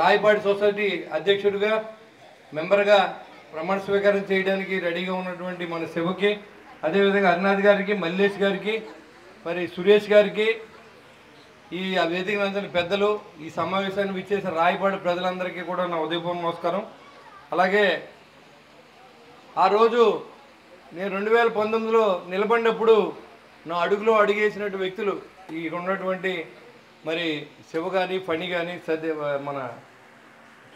రాయపాడి society అధ్యక్షుడిగా మెంబర్గా ప్రమాణ స్వీకారం చేయడానికి రెడీగా ఉన్నటువంటి మన శివకి, అదేవిధంగా హరినాథ్ గారికి, మల్లేష్ గారికి, మరి సురేష్ గారికి, ఈ వేదిక అందిన పెద్దలు, ఈ సమావేశాన్ని విచ్చేసిన రాయపాడి ప్రజలందరికీ కూడా నా ఉదయపూర్వక నమస్కారం. అలాగే ఆ రోజు నేను 2019లో నిలబడినప్పుడు నా అడుగులో అడుగేసినట్టు వ్యక్తులు ఈ ఉన్నటువంటి మరి శివ కానీ, ఫణి కానీ, మన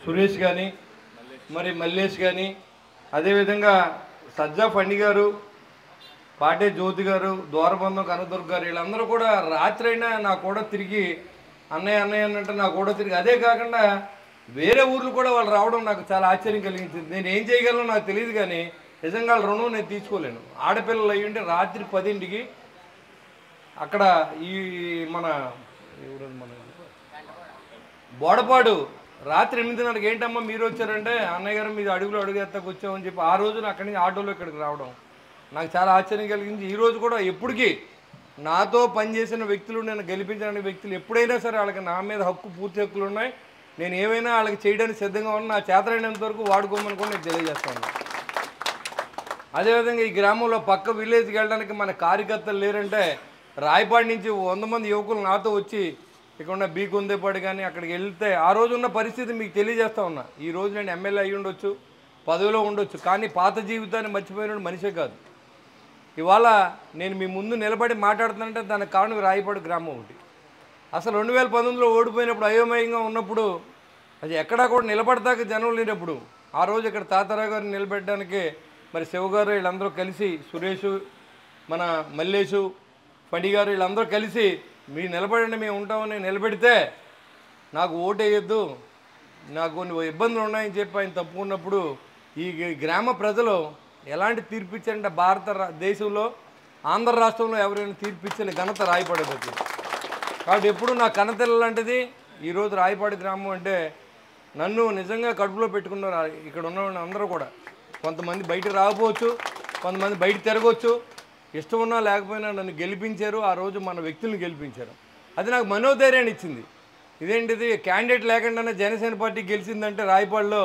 సురేష్ కానీ, మరి మల్లేష్ కానీ, అదేవిధంగా సజ్జా ఫణి గారు, పాటే జ్యోతి గారు, ద్వారబంధం కనదుర్గ గారు, వీళ్ళందరూ కూడా రాత్రి అయినా నా కూడా తిరిగి అన్నయ్య అన్నయ్య అన్నట్టు నా కూడా తిరిగి, అదే కాకుండా వేరే ఊర్లు కూడా వాళ్ళు రావడం నాకు చాలా ఆశ్చర్యం కలిగించింది. నేను ఏం చేయగలను నాకు తెలియదు, కానీ నిజంగా రుణం నేను తీసుకోలేను. ఆడపిల్లలు అయ్యుంటే రాత్రి 10ంటికి అక్కడ ఈ మన బోడపాడు రాత్రి 8:30కి ఏంటమ్మా మీరు వచ్చారంటే, అన్నయ్య గారు మీరు అడుగులో అడుగు ఎత్తకు వచ్చామని చెప్పి ఆ రోజున అక్కడి నుంచి ఆటోలో ఇక్కడికి రావడం నాకు చాలా ఆశ్చర్యం కలిగింది. ఈరోజు కూడా ఎప్పటికీ నాతో పనిచేసిన వ్యక్తులు, నేను గెలిపించిన వ్యక్తులు ఎప్పుడైనా సరే వాళ్ళకి నా మీద పూర్తి హక్కులు ఉన్నాయి. నేను ఏమైనా వాళ్ళకి చేయడానికి సిద్ధంగా ఉన్నా, నా చేతనైనంత వరకు వాడుకోమని కూడా నేను తెలియజేస్తాను. అదేవిధంగా ఈ గ్రామంలో పక్క విలేజ్కి వెళ్ళడానికి మన కార్యకర్తలు లేరంటే, రాయపాడి నుంచి 100 మంది యువకులు నాతో వచ్చి ఇక్కడ ఉన్న బీకుందేపాడు కానీ అక్కడికి వెళ్తే ఆ రోజు ఉన్న పరిస్థితి మీకు తెలియజేస్తా ఉన్నా. ఈ రోజు నేను ఎమ్మెల్యే అయ్యి ఉండొచ్చు, పదవిలో ఉండొచ్చు, కానీ పాత జీవితాన్ని మర్చిపోయిన మనిషే కాదు. ఇవాళ నేను మీ ముందు నిలబడి మాట్లాడుతానంటే దానికి కారణం రాయపాడు గ్రామం ఒకటి. అసలు 2019లో ఓడిపోయినప్పుడు అయోమయంగా ఉన్నప్పుడు, అది ఎక్కడా కూడా నిలబడతాక జనం లేనప్పుడు, ఆ రోజు ఇక్కడ తాతారావు గారిని నిలబెట్టడానికి మరి శివగారు వీళ్ళందరూ కలిసి, సురేష్, మన మల్లేషు, ఫణి గారు వీళ్ళందరూ కలిసి మీరు నిలబడండి మేము ఉంటామని నిలబెడితే, నాకు ఓటేయద్దు, నాకు కొన్ని ఇబ్బందులు ఉన్నాయని చెప్పి ఆయన తప్పుకున్నప్పుడు ఈ గ్రామ ప్రజలు ఎలాంటి తీర్పు ఇచ్చారంటే, భారతదేశంలో ఆంధ్ర రాష్ట్రంలో ఎవరైనా తీర్పు ఇచ్చిన ఘనత రాయపాడిపోతుంది. కాబట్టి ఎప్పుడు నా కన్నతెల్ల లాంటిది ఈరోజు రాయపాడి గ్రామం అంటే నన్ను నిజంగా కడుపులో పెట్టుకున్నారు. ఇక్కడ ఉన్న అందరూ కూడా కొంతమంది బయట రాకపోవచ్చు, కొంతమంది బయట తిరగవచ్చు, ఇష్టం ఉన్నా లేకపోయినా నన్ను గెలిపించారు. ఆ రోజు మన వ్యక్తులను గెలిపించారు. అది నాకు మనోధైర్యాన్ని ఇచ్చింది. ఇదేంటిది క్యాండిడేట్ లేకుండానే జనసేన పార్టీ గెలిచిందంటే రాయపాడిలో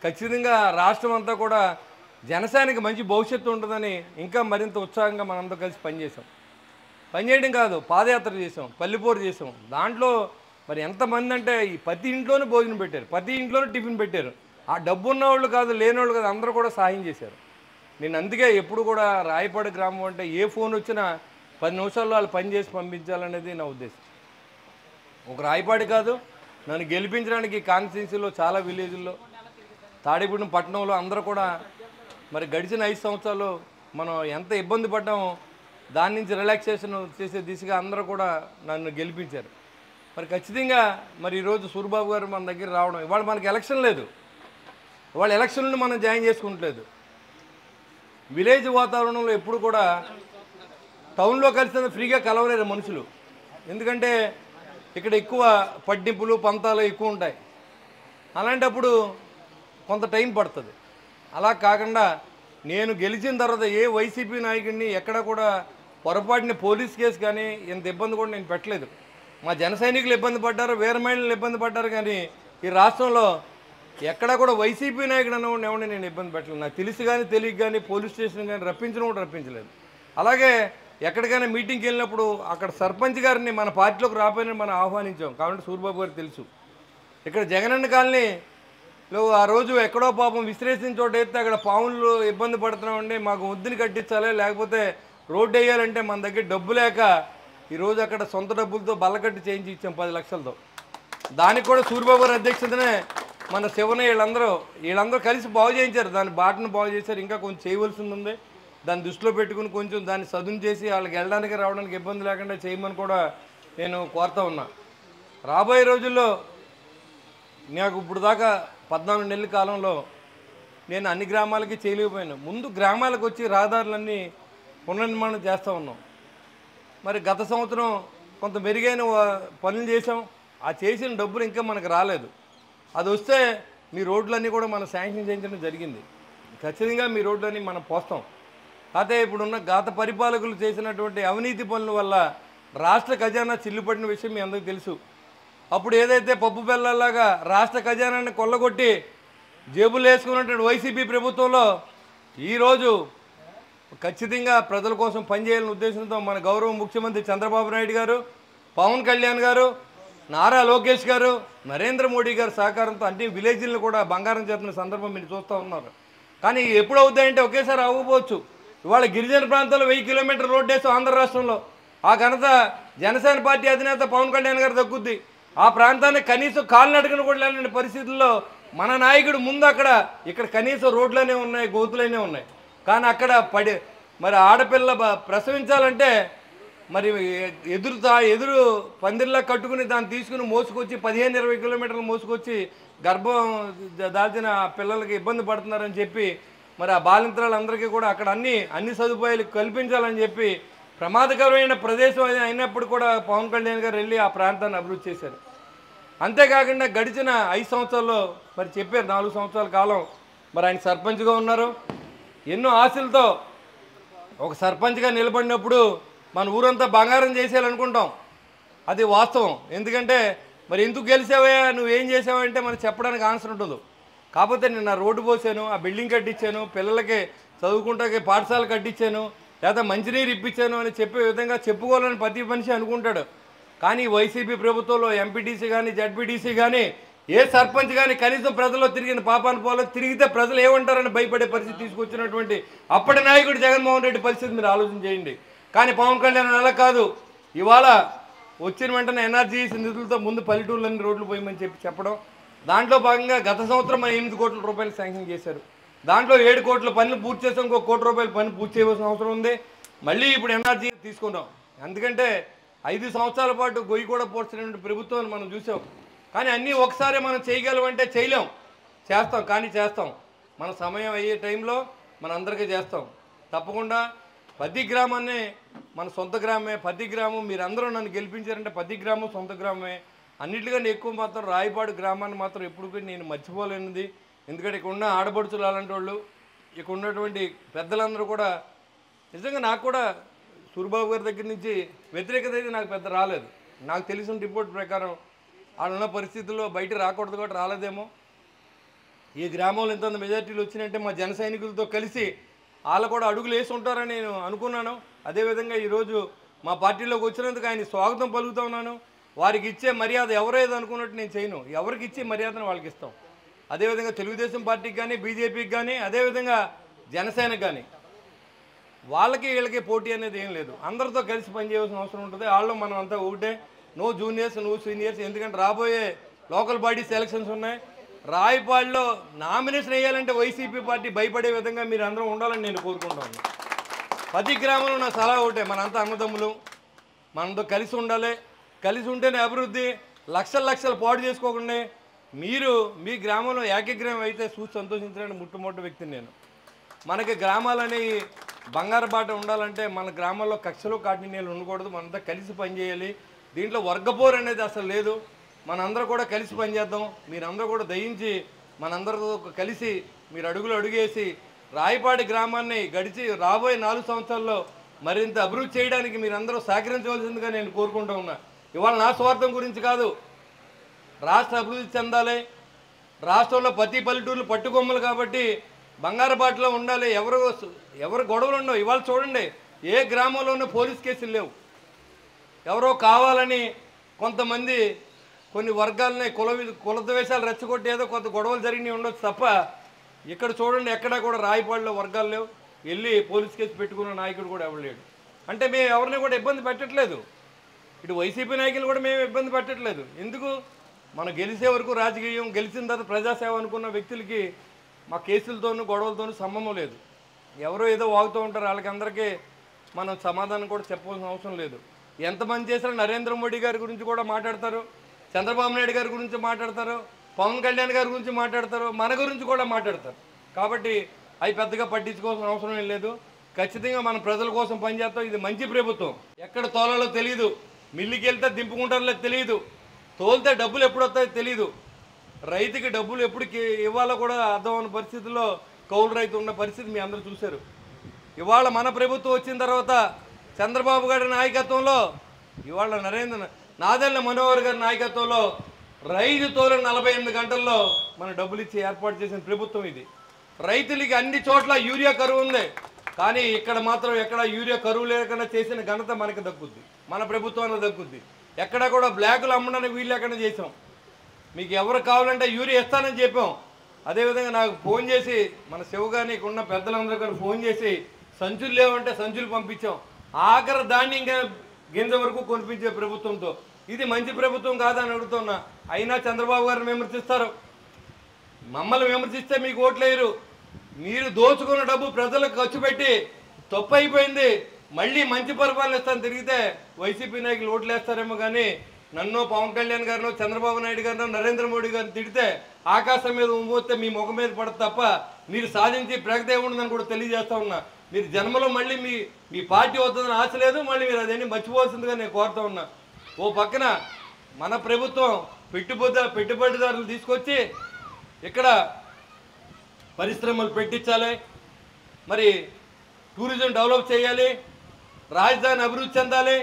ఖచ్చితంగా రాష్ట్రం అంతా కూడా జనసేనకి మంచి భవిష్యత్తు ఉంటుందని ఇంకా మరింత ఉత్సాహంగా మనందరూ కలిసి పనిచేయడం కాదు, పాదయాత్ర చేసాం, పల్లెపోరు చేసాం. దాంట్లో మరి ఎంతమంది అంటే ఈ ప్రతి ఇంట్లోనే భోజనం పెట్టారు, ప్రతి ఇంట్లోనే టిఫిన్ పెట్టారు. ఆ డబ్బు ఉన్నవాళ్ళు కాదు, లేనివాళ్ళు కాదు, అందరూ కూడా సాయం చేశారు. నేను అందుకే ఎప్పుడు కూడా రాయపాడి గ్రామం అంటే ఏ ఫోన్ వచ్చినా 10 నిమిషాల్లో వాళ్ళు పని చేసి పంపించాలనేది నా ఉద్దేశం. ఒక రాయపాడి కాదు, నన్ను గెలిపించడానికి కాన్స్టిట్యున్సీలో చాలా విలేజ్ల్లో, తాడేపూడి పట్టణంలో అందరూ కూడా మరి గడిచిన 5 సంవత్సరాలు మనం ఎంత ఇబ్బంది పడ్డామో దాని నుంచి రిలాక్సేషన్ చేసే దిశగా అందరూ కూడా నన్ను గెలిపించారు. మరి ఖచ్చితంగా మరి ఈరోజు సూరిబాబు గారు మన దగ్గర రావడం, ఇవాళ మనకి ఎలక్షన్ లేదు, ఇవాళ ఎలక్షన్లను మనం జాయిన్ చేసుకుంటలేదు. విలేజ్ వాతావరణంలో ఎప్పుడు కూడా టౌన్లో కలిసి ఫ్రీగా కలవలేరు మనుషులు. ఎందుకంటే ఇక్కడ ఎక్కువ పట్టింపులు పంతాలు ఎక్కువ ఉంటాయి. అలాంటప్పుడు కొంత టైం పడుతుంది. అలా కాకుండా నేను గెలిచిన తర్వాత ఏ వైసీపీ నాయకుడిని ఎక్కడ కూడా పొరపాటుని పోలీస్ కేసు కానీ ఇంత ఇబ్బంది కూడా నేను పెట్టలేదు. మా జన సైనికులు ఇబ్బంది పడ్డారు, వేరే మహిళలు ఇబ్బంది పడ్డారు, కానీ ఈ రాష్ట్రంలో ఎక్కడా కూడా వైసీపీ నాయకుడు అన్నవాడిని ఎవరిని నేను ఇబ్బంది పెట్టలేదు. నాకు తెలిసి కానీ తెలియక కానీ పోలీస్ స్టేషన్ కానీ రప్పించడం కూడా రప్పించలేదు. అలాగే ఎక్కడికైనా మీటింగ్కి వెళ్ళినప్పుడు అక్కడ సర్పంచ్ గారిని మన పార్టీలోకి రాపోయినా మనం ఆహ్వానించాం. కాబట్టి సూరిబాబు గారికి తెలుసు. ఇక్కడ జగనన్న కాలనీలో ఆ రోజు ఎక్కడో పాపం విశ్లేషించిన చోట అయితే అక్కడ పాములు ఇబ్బంది పడుతున్నామండి, మాకు వద్దుని కట్టించాలి, లేకపోతే రోడ్డు వేయాలంటే మన దగ్గర డబ్బు లేక ఈరోజు అక్కడ సొంత డబ్బులతో బల్లకట్టి చేయించి ఇచ్చాం 10 లక్షలతో. దానికి కూడా సూరిబాబు గారి అధ్యక్షతనే మన శివని వీళ్ళందరూ కలిసి బాగు చేయించారు. దాని బాటను బాగు చేశారు. ఇంకా కొంచెం చేయవలసింది ఉంది. దాన్ని దృష్టిలో పెట్టుకుని కొంచెం దాన్ని సదును చేసి వాళ్ళకి వెళ్ళడానికి రావడానికి ఇబ్బంది లేకుండా చేయమని కూడా నేను కోరుతా ఉన్నా. రాబోయే రోజుల్లో నాకు ఇప్పుడు దాకా 14 నెలల కాలంలో నేను అన్ని గ్రామాలకి చేయలేకపోయాను. ముందు గ్రామాలకు వచ్చి రహదారులన్నీ పునర్నిర్మాణం చేస్తూ ఉన్నాం. మరి గత సంవత్సరం కొంత మెరుగైన పనులు చేసాం. ఆ చేసిన డబ్బులు ఇంకా మనకు రాలేదు. అది వస్తే మీ రోడ్లన్నీ కూడా మనం శాంక్షన్ చేయించడం జరిగింది. ఖచ్చితంగా మీ రోడ్లన్నీ మనం పోస్తాం. అయితే ఇప్పుడున్న గత పరిపాలకులు చేసినటువంటి అవినీతి పనుల వల్ల రాష్ట్ర ఖజానా చిల్లుపడిన విషయం మీ అందరికీ తెలుసు. అప్పుడు ఏదైతే పప్పు బెల్లలాగా రాష్ట్ర ఖజానాన్ని కొల్లగొట్టి జేబులు వేసుకున్నటువంటి వైసీపీ ప్రభుత్వంలో ఈరోజు ఖచ్చితంగా ప్రజల కోసం పనిచేయాలనే ఉద్దేశంతో మన గౌరవ ముఖ్యమంత్రి చంద్రబాబు నాయుడు గారు, పవన్ కళ్యాణ్ గారు, నారా లోకేష్ గారు, నరేంద్ర మోడీ గారి సహకారంతో అన్ని విలేజ్లను కూడా బంగారం చేస్తున్న సందర్భం మీరు చూస్తూ ఉన్నారు. కానీ ఎప్పుడు అవుతాయంటే ఒకేసారి అవ్వకపోవచ్చు. ఇవాళ గిరిజన ప్రాంతాల్లో 1000 కిలోమీటర్ రోడ్డు వేసాం ఆంధ్ర రాష్ట్రంలో. ఆ ఘనత జనసేన పార్టీ అధినేత పవన్ కళ్యాణ్ గారు దక్కుద్ది. ఆ ప్రాంతాన్ని కనీసం కాలినడకను కూడా లేని పరిస్థితుల్లో మన నాయకుడు ముందు ఇక్కడ కనీసం రోడ్లనే ఉన్నాయి, గోతులనే ఉన్నాయి. కానీ అక్కడ మరి ఆడపిల్ల ప్రసవించాలంటే మరి ఎదురు పందిర్లా కట్టుకుని దాన్ని తీసుకుని మోసుకొచ్చి 15-20 కిలోమీటర్లు మోసుకొచ్చి గర్భం దాల్చిన పిల్లలకి ఇబ్బంది పడుతున్నారని చెప్పి మరి ఆ బాలింతరాలందరికీ కూడా అక్కడ అన్ని సదుపాయాలు కల్పించాలని చెప్పి ప్రమాదకరమైన ప్రదేశం అయినప్పుడు కూడా పవన్ కళ్యాణ్ గారు వెళ్ళి ఆ ప్రాంతాన్ని అభివృద్ధి చేశారు. అంతేకాకుండా గడిచిన 5 సంవత్సరాల్లో మరి చెప్పారు 4 సంవత్సరాల కాలం మరి ఆయన సర్పంచ్గా ఉన్నారు. ఎన్నో ఆశలతో ఒక సర్పంచ్గా నిలబడినప్పుడు మన ఊరంతా బంగారం చేసేయాలనుకుంటాం. అది వాస్తవం. ఎందుకంటే మరి ఎందుకు గెలిచావా, నువ్వేం చేసావంటే మనకు చెప్పడానికి ఆన్సర్ ఉండదు. కాకపోతే నేను నా రోడ్డు పోసాను, ఆ బిల్డింగ్ కట్టించాను, పిల్లలకి చదువుకుంటాకి పాఠశాల కట్టించాను, లేదా మంచినీరు ఇప్పించాను అని చెప్పే విధంగా చెప్పుకోవాలని ప్రతి మనిషి అనుకుంటాడు. కానీ వైసీపీ ప్రభుత్వంలో ఎంపీటీసీ కానీ జడ్పీటీసీ కానీ ఏ సర్పంచ్ కానీ కనీసం ప్రజల్లో తిరిగిన పాపాను పోలో తిరిగితే ప్రజలు ఏమంటారని భయపడే పరిస్థితి తీసుకొచ్చినటువంటి అప్పటి నాయకుడు జగన్మోహన్ రెడ్డి పరిస్థితి మీరు ఆలోచన చేయండి. కానీ పవన్ కళ్యాణ్ అలా కాదు. ఇవాళ వచ్చిన వెంటనే ఎన్ఆర్జీఎస్ నిధులతో ముందు పల్లెటూళ్ళని రోడ్లు పోయమని చెప్పడం, దాంట్లో భాగంగా గత సంవత్సరం మన 8 కోట్ల రూపాయలు శాంక్షన్ చేశారు. దాంట్లో 7 కోట్ల పనులు పూర్తి చేసాం, ఇంకో 1 కోటి రూపాయల పని పూర్తి చేయవలసిన అవసరం ఉంది. మళ్ళీ ఇప్పుడు ఎన్ఆర్జీఎస్ తీసుకున్నాం. ఎందుకంటే 5 సంవత్సరాల పాటు గొయ్యి కూడా పోర్చినటువంటి ప్రభుత్వాన్ని మనం చూసాం. కానీ అన్నీ ఒకసారి మనం చేయగలమంటే చేయలేం, చేస్తాం. కానీ చేస్తాం, మన సమయం అయ్యే టైంలో మనందరికీ చేస్తాం. తప్పకుండా ప్రతి గ్రామాన్ని మన సొంత గ్రామమే. ప్రతి గ్రామం మీరందరూ నన్ను గెలిపించారంటే ప్రతి గ్రామం సొంత గ్రామమే. అన్నిటికన్నా ఎక్కువ మాత్రం రాయపాడు గ్రామాన్ని మాత్రం ఎప్పుడు నేను మర్చిపోలేనిది. ఎందుకంటే ఇక్కడ ఉన్న ఆడపడుచులు అలాంటి వాళ్ళు, ఇక్కడ ఉన్నటువంటి పెద్దలందరూ కూడా నిజంగా నాకు కూడా సూరిబాబు గారి దగ్గర నుంచి వ్యతిరేకత అయితే నాకు పెద్ద రాలేదు. నాకు తెలిసిన రిపోర్ట్ ప్రకారం వాళ్ళున్న పరిస్థితుల్లో బయట రాకూడదు కాబట్టి రాలేదేమో. ఈ గ్రామంలో ఇంత మెజార్టీలు వచ్చినాయంటే మా జన సైనికులతో కలిసి వాళ్ళు కూడా అడుగులు వేసి ఉంటారని నేను అనుకున్నాను. అదేవిధంగా ఈరోజు మా పార్టీలోకి వచ్చినందుకు ఆయన స్వాగతం పలుకుతూ ఉన్నాను. వారికి ఇచ్చే మర్యాద ఎవరేదో అనుకున్నట్టు నేను చేయను. ఎవరికి ఇచ్చే మర్యాదను వాళ్ళకి ఇస్తాం. అదేవిధంగా తెలుగుదేశం పార్టీకి కానీ బీజేపీకి కానీ అదేవిధంగా జనసేనకు కానీ వాళ్ళకి వీళ్ళకి పోటీ అనేది ఏం లేదు. అందరితో కలిసి పనిచేయాల్సిన అవసరం ఉంటుంది. వాళ్ళు మనం అంతా ఒకటే. No juniors no seniors. ఎందుకంటే రాబోయే లోకల్ బాడీస్ ఎలక్షన్స్ ఉన్నాయి. రాయపాడులో నామినేషన్ వేయాలంటే వైసీపీ పార్టీ భయపడే విధంగా మీరు అందరూ ఉండాలని నేను కోరుకుంటాను. ప్రతి గ్రామంలో నా సలహా ఒకటే, మనంతా అన్నదమ్ములు, మనతో కలిసి ఉండాలి. కలిసి ఉంటేనే అభివృద్ధి. లక్షలు పాటు చేసుకోకుండా మీరు మీ గ్రామంలో ఏకగ్రహం అయితే చూసి సంతోషించడానికి మొట్టమొదటి వ్యక్తిని నేను. మనకి గ్రామాలనేవి బంగారు బాట ఉండాలంటే మన గ్రామాల్లో కక్షలు కాఠిన్యాలు ఉండకూడదు. మనంతా కలిసి పనిచేయాలి. దీంట్లో వర్గపోరు అనేది అసలు లేదు. మనందరూ కూడా కలిసి పనిచేద్దాం. మీరందరూ కూడా దయించి మనందరితో కలిసి మీరు అడుగేసి రాయపాడి గ్రామాన్ని రాబోయే 4 సంవత్సరాల్లో మరింత అభివృద్ధి చేయడానికి మీరందరూ సహకరించవలసిందిగా నేను కోరుకుంటూ ఉన్నా. ఇవాళ నా స్వార్థం గురించి కాదు, రాష్ట్ర అభివృద్ధి చెందాలి. రాష్ట్రంలో ప్రతి పల్లెటూర్లు పట్టుకొమ్మలు కాబట్టి బంగారు బాటలో ఉండాలి. ఎవరు గొడవలు ఉండవు. ఇవాళ చూడండి, ఏ గ్రామంలోనూ పోలీస్ కేసులు లేవు. ఎవరో కావాలని కొంతమంది కొన్ని వర్గాలని కులద్వేషాలు రెచ్చగొట్టి ఏదో కొంత గొడవలు జరిగినవి ఉండొచ్చు తప్ప ఇక్కడ చూడండి ఎక్కడా కూడా రాయపాడులో వర్గాలు లేవు. వెళ్ళి పోలీస్ కేసు పెట్టుకున్న నాయకుడు కూడా ఎవరు లేడు. అంటే మేము ఎవరిని కూడా ఇబ్బంది పెట్టట్లేదు. ఇటు వైసీపీ నాయకులు కూడా మేము ఇబ్బంది పెట్టట్లేదు. ఎందుకు? మనం గెలిచే వరకు రాజకీయం, గెలిచిన తర్వాత ప్రజాసేవ అనుకున్న వ్యక్తులకి మా కేసులతోనూ గొడవలతోనూ సంబంధం లేదు. ఎవరో ఏదో వాగుతూ ఉంటారు. వాళ్ళకందరికీ మనం సమాధానం కూడా చెప్పవలసిన అవసరం లేదు. ఎంతమంది చేసినా నరేంద్ర మోడీ గారి గురించి కూడా మాట్లాడతారు, చంద్రబాబు నాయుడు గారి గురించి మాట్లాడతారు, పవన్ కళ్యాణ్ గారి గురించి మాట్లాడతారు, మన గురించి కూడా మాట్లాడతారు. కాబట్టి అవి పెద్దగా పట్టించుకోవాల్సిన అవసరం ఏం లేదు. ఖచ్చితంగా మనం ప్రజల కోసం పనిచేస్తాం. ఇది మంచి ప్రభుత్వం. ఎక్కడ తోలాలో తెలియదు, మిల్లుకి వెళ్తే దింపుకుంటారో తెలియదు, తోలితే డబ్బులు ఎప్పుడు వస్తాయో తెలియదు, రైతుకి డబ్బులు ఎప్పుడు ఇవ్వాలో కూడా అర్థం అన్న పరిస్థితుల్లో కౌలు రైతు ఉన్న పరిస్థితి మీ అందరూ చూశారు. ఇవాళ మన ప్రభుత్వం వచ్చిన తర్వాత చంద్రబాబు గారి నాయకత్వంలో ఇవాళ నాదెళ్ల మనోహర్ గారి నాయకత్వంలో రైతు తోలు 48 గంటల్లో మన డబ్బులు ఇచ్చి ఏర్పాటు చేసిన ప్రభుత్వం ఇది. రైతులకి అన్ని చోట్ల యూరియా కరువు ఉంది, కానీ ఇక్కడ మాత్రం ఎక్కడ యూరియా కరువు లేకుండా చేసిన ఘనత మనకి దక్కుద్ది, మన ప్రభుత్వానికి దక్కుద్ది. ఎక్కడ కూడా బ్లాకులు అమ్మడానికి వీళ్ళు ఎక్కడ చేసాం. మీకు ఎవరు కావాలంటే యూరియా ఇస్తానని చెప్పాం. అదేవిధంగా నాకు ఫోన్ చేసి మన శివగాని ఉన్న పెద్దలందరూ కానీ ఫోన్ చేసి సంచులు లేవంటే సంచులు పంపించాం. ఆఖరి ధాన్యం గింజ వరకు కొనిపించే ప్రభుత్వంతో ఇది మంచి ప్రభుత్వం కాదని అడుగుతున్నా. అయినా చంద్రబాబు గారిని విమర్శిస్తారు. మమ్మల్ని విమర్శిస్తే మీకు ఓట్లేయరు. మీరు దోచుకున్న డబ్బు ప్రజలకు ఖర్చు పెట్టి తప్పు అయిపోయింది, మళ్ళీ మంచి పరిపాలన ఇస్తాను తిరిగితే వైసీపీ నాయకులు ఓట్లు వేస్తారేమో. కానీ నన్ను పవన్ కళ్యాణ్ గారినో చంద్రబాబు నాయుడు గారినో నరేంద్ర మోడీ గారిని తిడితే ఆకాశం మీద ఉమ్మోస్తే మీ ముఖం మీద పడదు తప్ప మీరు సాధించి ప్రగతి ఏముండదని కూడా తెలియజేస్తా ఉన్నా. మీరు జన్మలో మళ్ళీ మీ పార్టీ వస్తుందని ఆశ లేదు, మళ్ళీ మీరు అదేంటి మర్చిపోవాల్సిందిగా నేను కోరుతా ఉన్నా. ఓ పక్కన మన ప్రభుత్వం పెట్టుబడిదారులు తీసుకొచ్చి ఇక్కడ పరిశ్రమలు పెట్టించాలి, మరి టూరిజం డెవలప్ చేయాలి, రాజధాని అభివృద్ధి చెందాలి,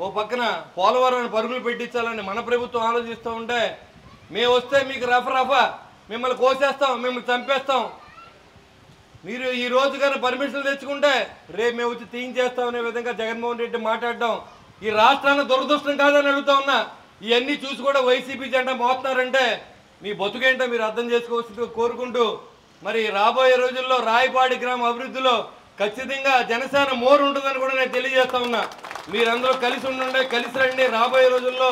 ఓ పక్కన పోలవరం పరుగులు పెట్టించాలని మన ప్రభుత్వం ఆలోచిస్తూ ఉంటే మేము వస్తే మీకు రఫా మిమ్మల్ని కోసేస్తాం, మిమ్మల్ని చంపేస్తాం, మీరు ఈ రోజు కానీ పర్మిషన్లు తెచ్చుకుంటే రేపు మేము వచ్చి తీయించేస్తాం అనే విధంగా జగన్మోహన్ రెడ్డి మాట్లాడడం ఈ రాష్ట్రాన్ని దురదృష్టం కాదని అడుగుతా ఉన్నా. ఇవన్నీ చూసి కూడా వైసీపీ జెండా మోస్తున్నారంటే మీ బతుకేంటో మీరు అర్థం చేసుకోవాల్సిందిగా కోరుకుంటూ, మరి రాబోయే రోజుల్లో రాయపాడి గ్రామ అభివృద్ధిలో ఖచ్చితంగా జనసేన మోరు ఉంటుందని కూడా నేను తెలియజేస్తా ఉన్నా. మీరందరూ కలిసి ఉండండి, కలిసి రండి. రాబోయే రోజుల్లో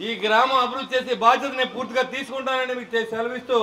ఈ గ్రామం అభివృద్ధి చేసే బాధ్యత నేను పూర్తిగా తీసుకుంటానని మీకు సెలవిస్తూ